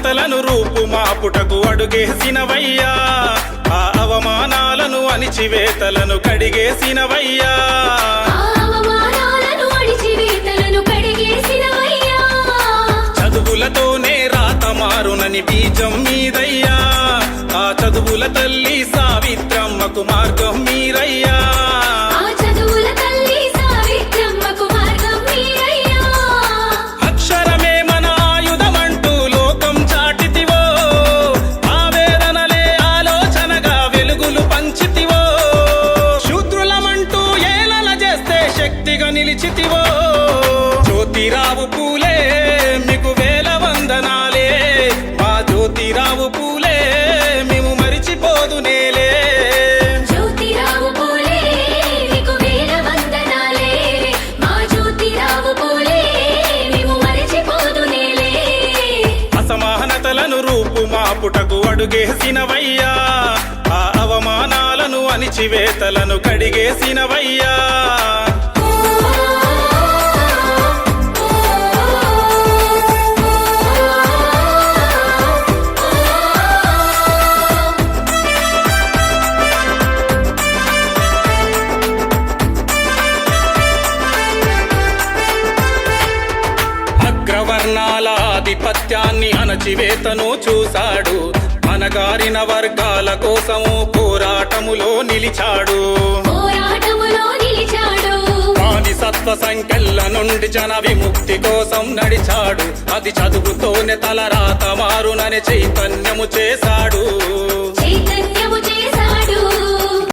అసమానతలను రూపుమాపుటకు అడుగేసినవయ్యా, ఆ అవమానాలను అణిచివేతలను కడిగేసినవయ్యా. చదువులతోనే రాత మారునని బీజం మీదయ్యా, ఆ చదువుల తల్లి సావిత్రమ్మకు మార్గం మీరయ్యా. అక్షరమే మన ఆయుధమంటూ లోకం చాటితివో, ఆవేదనలే ఆలోచనగా వెలుగులు పంచితివో. శూద్రులమంటూ ఏలన చేస్తే శక్తిగా నిలిచితివో. జ్యోతిరావు పూలే మీకు వేల వందనాలే, మా జ్యోతిరావు పూలే మేము మరిచిపోదు నేలే. అసమానతలను రూపుమాపుటకు అడుగేసినవయ్యా, ఆ అవమానాలను అణిచివేతలను కడిగేసినవయ్యా. అగ్రవర్ణాల ఆధిపత్యాన్ని అణచివేతను చూశాడు, అనగారిన వర్గాల కోసము పోరాటములో నిలిచాడు. బానిసత్వ సంఖ్యల నుండి జన విముక్తి కోసం నడిచాడు, అది చదువుతోనే తలరాత మారునని చైతన్యము చేశాడు.